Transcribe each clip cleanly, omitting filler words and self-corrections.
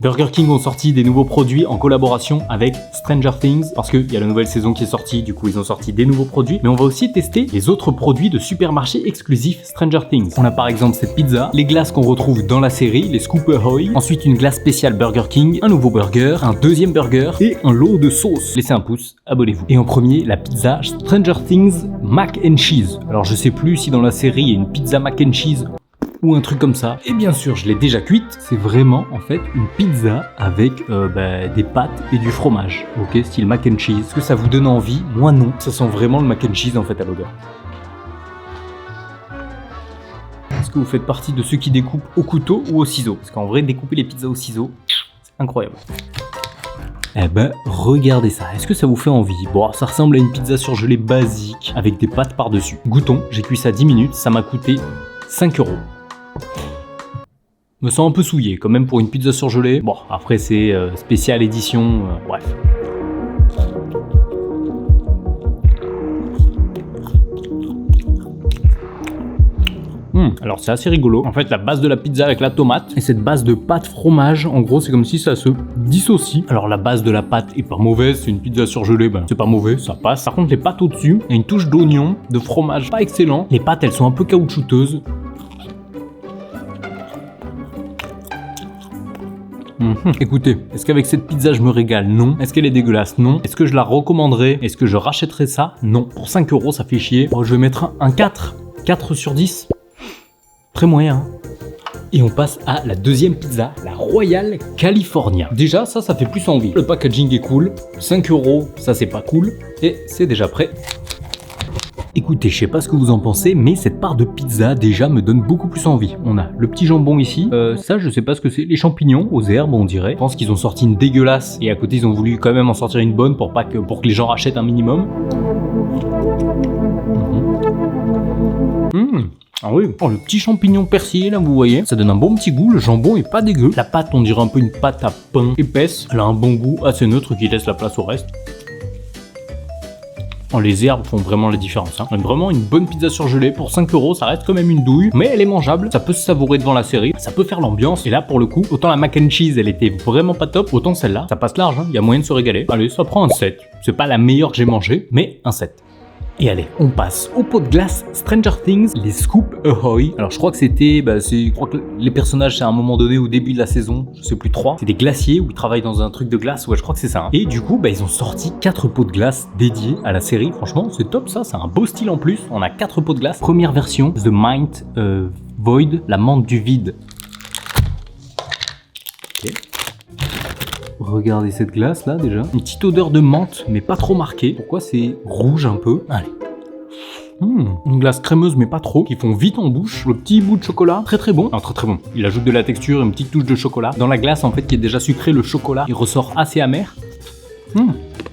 Burger King ont sorti des nouveaux produits en collaboration avec Stranger Things parce qu'il y a la nouvelle saison qui est sortie, du coup ils ont sorti des nouveaux produits, mais on va aussi tester les autres produits de supermarché exclusifs Stranger Things. On a par exemple cette pizza, les glaces qu'on retrouve dans la série, les Scoop Ahoy, ensuite une glace spéciale Burger King, un nouveau burger, un deuxième burger et un lot de sauces. Laissez un pouce, abonnez-vous. Et en premier, la pizza Stranger Things Mac and Cheese. Alors je sais plus si dans la série il y a une pizza Mac and Cheese ou un truc comme ça. Et bien sûr, je l'ai déjà cuite. C'est vraiment, en fait, une pizza avec des pâtes et du fromage. Ok, style mac and cheese. Est-ce que ça vous donne envie? Moi, non. Ça sent vraiment le mac and cheese, en fait, à l'odeur. Est-ce que vous faites partie de ceux qui découpent au couteau ou au ciseau? Parce qu'en vrai, découper les pizzas au ciseau, c'est incroyable. Eh ben, regardez ça. Est-ce que ça vous fait envie? Bon, ça ressemble à une pizza surgelée basique avec des pâtes par-dessus. Goûtons. J'ai cuit ça 10 minutes. Ça m'a coûté 5 €. Me sens un peu souillé quand même pour une pizza surgelée. Bon, après c'est spécial édition, bref. Alors c'est assez rigolo. En fait, la base de la pizza avec la tomate et cette base de pâte fromage, en gros, c'est comme si ça se dissocie. Alors la base de la pâte est pas mauvaise, c'est une pizza surgelée, c'est pas mauvais, ça passe. Par contre, les pâtes au-dessus, il y a une touche d'oignon, de fromage, pas excellent. Les pâtes, elles sont un peu caoutchouteuses. Écoutez, est-ce qu'avec cette pizza je me régale? Non. Est-ce qu'elle est dégueulasse? Non. Est-ce que je la recommanderais? Est-ce que je rachèterais ça? Non. Pour 5 € ça fait chier. Bon, je vais mettre un 4. 4 sur 10. Très moyen. Et on passe à la deuxième pizza, la Royal California. Déjà, ça fait plus envie. Le packaging est cool. 5 €, ça c'est pas cool. Et c'est déjà prêt. Écoutez, je sais pas ce que vous en pensez, mais cette part de pizza déjà me donne beaucoup plus envie. On a le petit jambon ici, ça je sais pas ce que c'est, les champignons aux herbes on dirait. Je pense qu'ils ont sorti une dégueulasse et à côté ils ont voulu quand même en sortir une bonne pour que les gens rachètent un minimum. Ah oui, le petit champignon persillé là vous voyez, ça donne un bon petit goût, le jambon est pas dégueu. La pâte on dirait un peu une pâte à pain épaisse, elle a un bon goût assez neutre qui laisse la place au reste. Les herbes font vraiment la différence. Vraiment une bonne pizza surgelée pour 5 €, ça reste quand même une douille, mais elle est mangeable, ça peut se savourer devant la série, ça peut faire l'ambiance. Et là pour le coup, autant la mac and cheese elle était vraiment pas top, autant celle-là, ça passe large, il y a moyen de se régaler. Allez, ça prend un 7. C'est pas la meilleure que j'ai mangée, mais un 7. Et allez, on passe au pot de glace Stranger Things, les Scoop Ahoy. Alors je crois que c'était, je crois que les personnages c'est à un moment donné au début de la saison, je sais plus 3, c'est des glaciers où ils travaillent dans un truc de glace, ouais je crois que c'est ça. Et du coup, ils ont sorti 4 pots de glace dédiés à la série, franchement c'est top ça, c'est un beau style en plus. On a 4 pots de glace. Première version, The Mind Void, la menthe du vide. Ok. Regardez cette glace là déjà. Une petite odeur de menthe mais pas trop marquée. Pourquoi c'est rouge un peu? Allez. Une glace crémeuse mais pas trop, qui font vite en bouche. Le petit bout de chocolat, très très bon. Alors très très bon. Il ajoute de la texture, une petite touche de chocolat. Dans la glace en fait qui est déjà sucrée, le chocolat il ressort assez amer.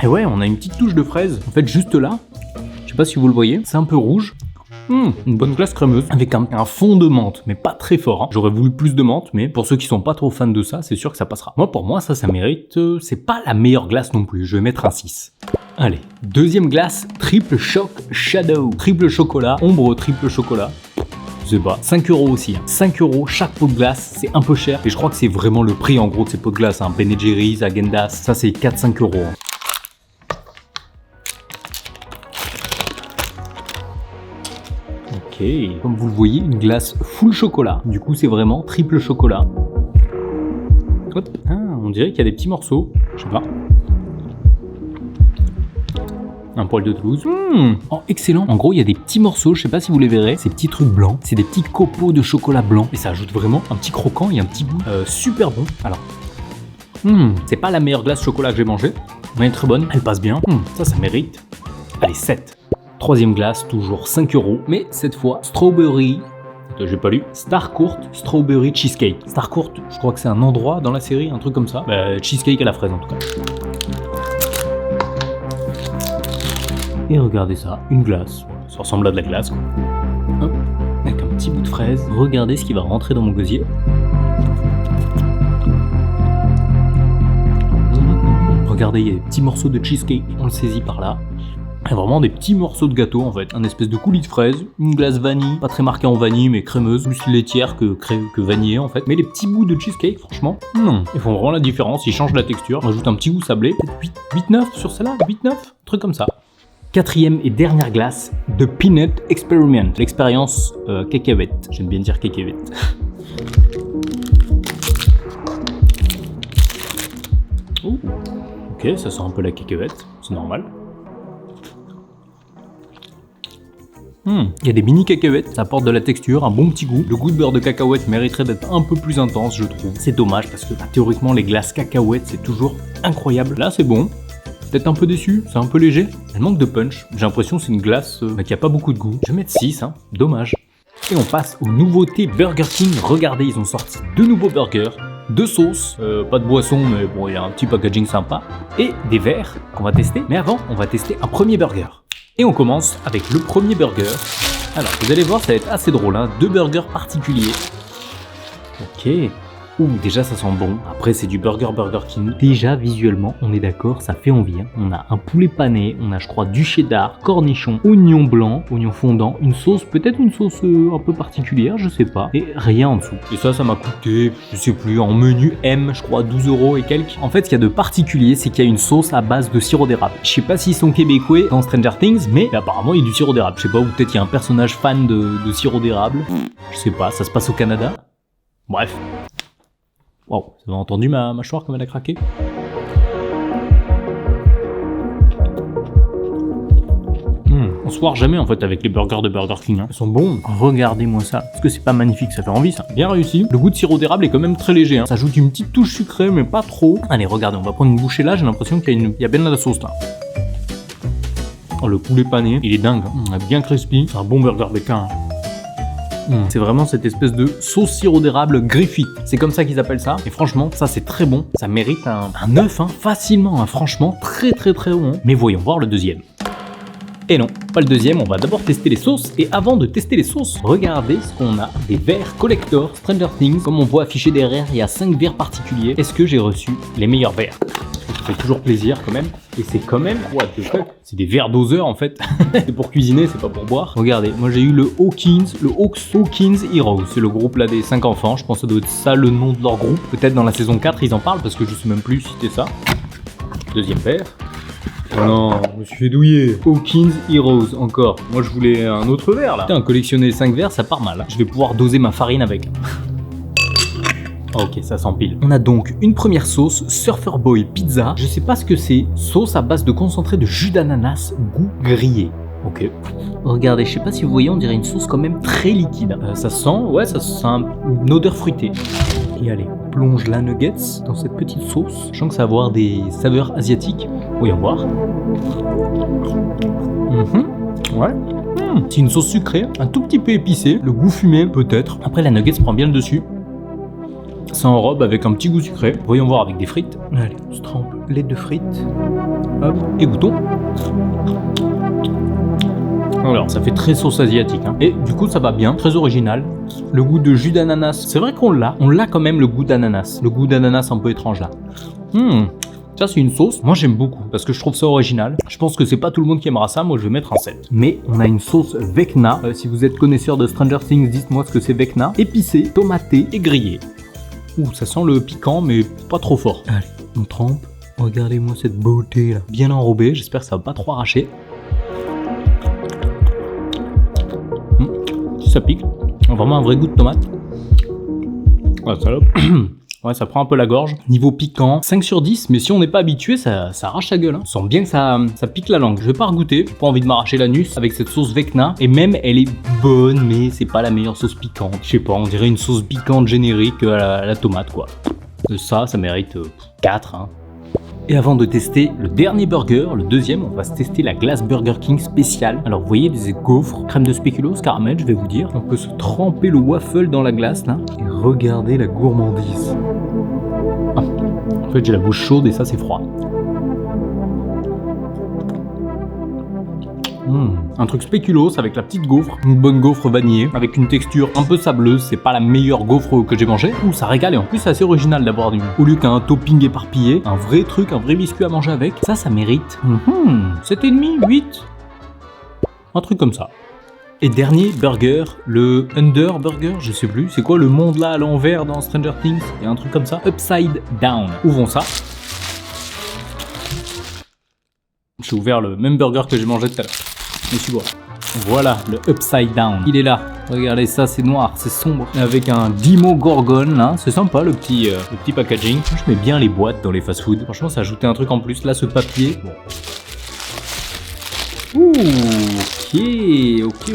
Et ouais, on a une petite touche de fraise. En fait juste là, je sais pas si vous le voyez, c'est un peu rouge. Une bonne glace crémeuse avec un fond de menthe, mais pas très fort. J'aurais voulu plus de menthe, mais pour ceux qui sont pas trop fans de ça, c'est sûr que ça passera. Pour moi, ça mérite. C'est pas la meilleure glace non plus. Je vais mettre un 6. Allez, deuxième glace, Triple Shock Shadow. Triple chocolat, ombre triple chocolat. Je sais pas, 5 € aussi. 5 € chaque pot de glace, c'est un peu cher. Et je crois que c'est vraiment le prix en gros de ces pots de glace. Ben & Jerry's, Häagen-Dazs, ça c'est 4-5 €. Ok, comme vous le voyez, une glace full chocolat. Du coup, c'est vraiment triple chocolat. Hop. On dirait qu'il y a des petits morceaux. Je sais pas. Un poil de Toulouse. Oh, excellent. En gros, il y a des petits morceaux, je sais pas si vous les verrez. Ces petits trucs blancs. C'est des petits copeaux de chocolat blanc. Et ça ajoute vraiment un petit croquant et un petit goût super bon. Alors, c'est pas la meilleure glace chocolat que j'ai mangée, mais elle est très bonne. Elle passe bien. Ça mérite. Allez, 7. Troisième glace, toujours 5 €, mais cette fois, Strawberry, j'ai pas lu, Starcourt Strawberry Cheesecake. Starcourt, je crois que c'est un endroit dans la série, un truc comme ça. Cheesecake à la fraise en tout cas. Et regardez ça, une glace, ça ressemble à de la glace quoi. Hop, avec un petit bout de fraise. Regardez ce qui va rentrer dans mon gosier. Regardez, il y a des petits morceaux de cheesecake, on le saisit par là. Et vraiment des petits morceaux de gâteau en fait. Un espèce de coulis de fraise, une glace vanille, pas très marquée en vanille mais crémeuse, plus laitière que vanillée en fait. Mais les petits bouts de cheesecake, franchement, ils font vraiment la différence, ils changent la texture. On ajoute un petit goût sablé, peut-être 8-9 sur celle-là, 8-9, truc comme ça. Quatrième et dernière glace, The Peanut Experiment, l'expérience cacahuète. J'aime bien dire cacahuète. Oh. Ok, ça sent un peu la cacahuète, c'est normal. Il y a des mini cacahuètes, ça apporte de la texture, un bon petit goût. Le goût de beurre de cacahuète mériterait d'être un peu plus intense, je trouve. C'est dommage parce que théoriquement les glaces cacahuètes c'est toujours incroyable. Là c'est bon. Peut-être un peu déçu, c'est un peu léger. Elle manque de punch. J'ai l'impression que c'est une glace qui a pas beaucoup de goût. Je vais mettre 6, dommage. Et on passe aux nouveautés Burger King. Regardez, ils ont sorti 2 nouveaux burgers, 2 sauces, pas de boisson, mais bon, il y a un petit packaging sympa, et des verres qu'on va tester. Mais avant, on va tester un premier burger. Et on commence avec le premier burger. Alors, vous allez voir, ça va être assez drôle, 2 burgers particuliers. Ok. Ouh, déjà ça sent bon. Après c'est du Burger King. Déjà visuellement, on est d'accord, ça fait envie. On a un poulet pané, on a je crois du cheddar, cornichon, oignon blanc, oignon fondant, une sauce, peut-être une sauce un peu particulière, je sais pas. Et rien en dessous. Et ça m'a coûté, je sais plus, en menu M, je crois 12 € et quelques. En fait, ce qu'il y a de particulier, c'est qu'il y a une sauce à base de sirop d'érable. Je sais pas s'ils sont québécois dans Stranger Things, mais apparemment il y a du sirop d'érable. Je sais pas, ou peut-être il y a un personnage fan de sirop d'érable. Je sais pas, ça se passe au Canada. Bref. Wow, vous avez entendu ma mâchoire comme elle a craqué? On se foire jamais en fait avec les burgers de Burger King. Ils sont bons. Regardez-moi ça. Est-ce que c'est pas magnifique? Ça fait envie ça. Bien réussi. Le goût de sirop d'érable est quand même très léger. Ça ajoute une petite touche sucrée mais pas trop. Allez, regardez, on va prendre une bouchée là. J'ai l'impression qu'il y a bien de la sauce là. Oh, le poulet pané, il est dingue. Bien crispy. C'est un bon burger bacon. C'est vraiment cette espèce de sauce sirop d'érable Griffith. C'est comme ça qu'ils appellent ça. Et franchement, ça c'est très bon. Ça mérite un 9, facilement. Franchement, très très très bon. Mais voyons voir le deuxième. Et non, pas le deuxième. On va d'abord tester les sauces. Et avant de tester les sauces, regardez ce qu'on a. Des verres collector Stranger Things. Comme on voit affiché derrière, il y a 5 verres particuliers. Est-ce que j'ai reçu les meilleurs verres? Ça fait toujours plaisir quand même. Et c'est quand même, what the fuck, c'est des verres doseurs en fait. C'est pour cuisiner, c'est pas pour boire. Regardez, moi j'ai eu le Hawkins Heroes. C'est le groupe là des 5 enfants. Je pense que ça doit être ça le nom de leur groupe. Peut-être dans la saison 4 ils en parlent parce que je sais même plus si c'était ça. Deuxième verre. Oh non, je me suis fait douiller. Hawkins Heroes encore. Moi je voulais un autre verre là. Putain, collectionner 5 verres ça part mal. Je vais pouvoir doser ma farine avec. Ok, ça s'empile. On a donc une première sauce, Surfer Boy Pizza. Je sais pas ce que c'est. Sauce à base de concentré de jus d'ananas, goût grillé. Ok. Regardez, je sais pas si vous voyez, on dirait une sauce quand même très liquide. Ça sent une odeur fruitée. Et allez, on plonge la nuggets dans cette petite sauce. Je sens que ça va avoir des saveurs asiatiques. Voyons voir. Ouais. C'est une sauce sucrée, un tout petit peu épicée. Le goût fumé, peut-être. Après, la nuggets prend bien le dessus. Ça enrobe avec un petit goût sucré. Voyons voir avec des frites. Allez, on se trempe lait de frites. Hop, et goûtons. Alors, ça fait très sauce asiatique. Et du coup, ça va bien, très original. Le goût de jus d'ananas, c'est vrai qu'on l'a. On l'a quand même, le goût d'ananas. Le goût d'ananas un peu étrange là. Ça, c'est une sauce. Moi, j'aime beaucoup parce que je trouve ça original. Je pense que c'est pas tout le monde qui aimera ça. Moi, je vais mettre un 7. Mais on a une sauce Vecna. Si vous êtes connaisseur de Stranger Things, dites-moi ce que c'est Vecna. Épicée, tomatée et grillée. Ouh, ça sent le piquant, mais pas trop fort. Allez, on trempe. Regardez-moi cette beauté là. Bien enrobée, j'espère que ça va pas trop arracher. Si ça pique. Vraiment un vrai goût de tomate. Ah, salope. Ouais, ça prend un peu la gorge. Niveau piquant, 5 sur 10, mais si on n'est pas habitué, ça arrache la gueule. On sent bien que ça pique la langue. Je vais pas regoûter, j'ai pas envie de m'arracher l'anus avec cette sauce Vecna. Et même, elle est bonne, mais c'est pas la meilleure sauce piquante. Je sais pas, on dirait une sauce piquante générique à la tomate, quoi. Ça mérite 4, Et avant de tester le dernier burger, le deuxième, on va se tester la glace Burger King spéciale. Alors vous voyez des gaufres, crème de spéculoos, caramel, je vais vous dire. On peut se tremper le waffle dans la glace là. Et regardez la gourmandise. En fait j'ai la bouche chaude et ça c'est froid. Un truc spéculoos avec la petite gaufre, une bonne gaufre vanillée, avec une texture un peu sableuse, c'est pas la meilleure gaufre que j'ai mangée. Ouh, ça régale et en plus c'est assez original d'avoir au lieu qu'un topping éparpillé, un vrai truc, un vrai biscuit à manger avec. Ça mérite 7,5, 8. Un truc comme ça. Et dernier burger, le Under Burger, je sais plus. C'est quoi le monde là à l'envers dans Stranger Things? Il y a un truc comme ça. Upside Down. Ouvrons ça. J'ai ouvert le même burger que j'ai mangé tout à l'heure. Mais tu vois. Voilà, le Upside Down. Il est là. Regardez ça, c'est noir, c'est sombre. Avec un Demogorgon là. C'est sympa le petit packaging. Je mets bien les boîtes dans les fast-food. Franchement, ça a ajouté un truc en plus. Là, ce papier. Bon. Ouh, ok.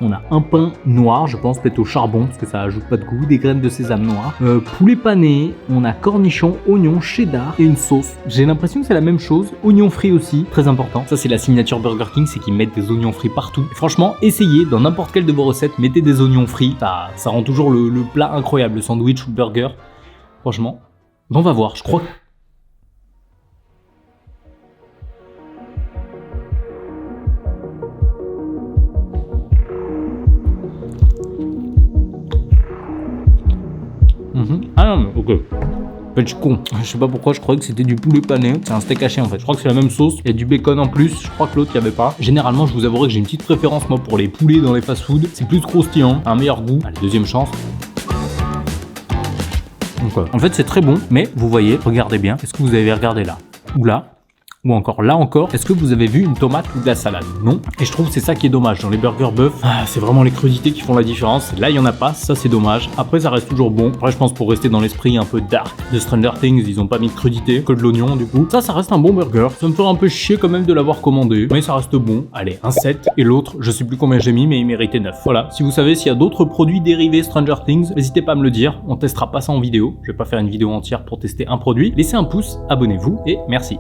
On a un pain noir, je pense peut-être au charbon parce que ça ajoute pas de goût, des graines de sésame noir, poulet pané, on a cornichons, oignons, cheddar et une sauce. J'ai l'impression que c'est la même chose, oignons frits aussi, très important. Ça c'est la signature Burger King, c'est qu'ils mettent des oignons frits partout. Et franchement, essayez dans n'importe quelle de vos recettes, mettez des oignons frits, ça rend toujours le plat incroyable, le sandwich ou le burger. Franchement, on va voir, je crois que... Ah non mais ok. En fait je suis con. Je sais pas pourquoi je croyais que c'était du poulet pané. C'est un steak haché en fait. Je crois que c'est la même sauce. Il y a du bacon en plus. Je crois que l'autre il y avait pas. Généralement je vous avouerai que j'ai une petite préférence moi pour les poulets dans les fast-food. C'est plus croustillant, un meilleur goût. Allez, deuxième chance. Donc, en fait c'est très bon. Mais vous voyez, regardez bien. Est-ce que vous avez regardé là? Ou là? Ou encore là encore, est-ce que vous avez vu une tomate ou de la salade? Non. Et je trouve que c'est ça qui est dommage dans les burgers bœuf. C'est vraiment les crudités qui font la différence. Là il y en a pas, ça c'est dommage. Après ça reste toujours bon. Après je pense pour rester dans l'esprit un peu dark de Stranger Things, ils ont pas mis de crudité, que de l'oignon du coup. Ça reste un bon burger. Ça me ferait un peu chier quand même de l'avoir commandé, mais ça reste bon. Allez, un 7 et l'autre, je sais plus combien j'ai mis, mais il méritait 9. Voilà, si vous savez s'il y a d'autres produits dérivés Stranger Things, n'hésitez pas à me le dire. On testera pas ça en vidéo. Je vais pas faire une vidéo entière pour tester un produit. Laissez un pouce, abonnez-vous et merci.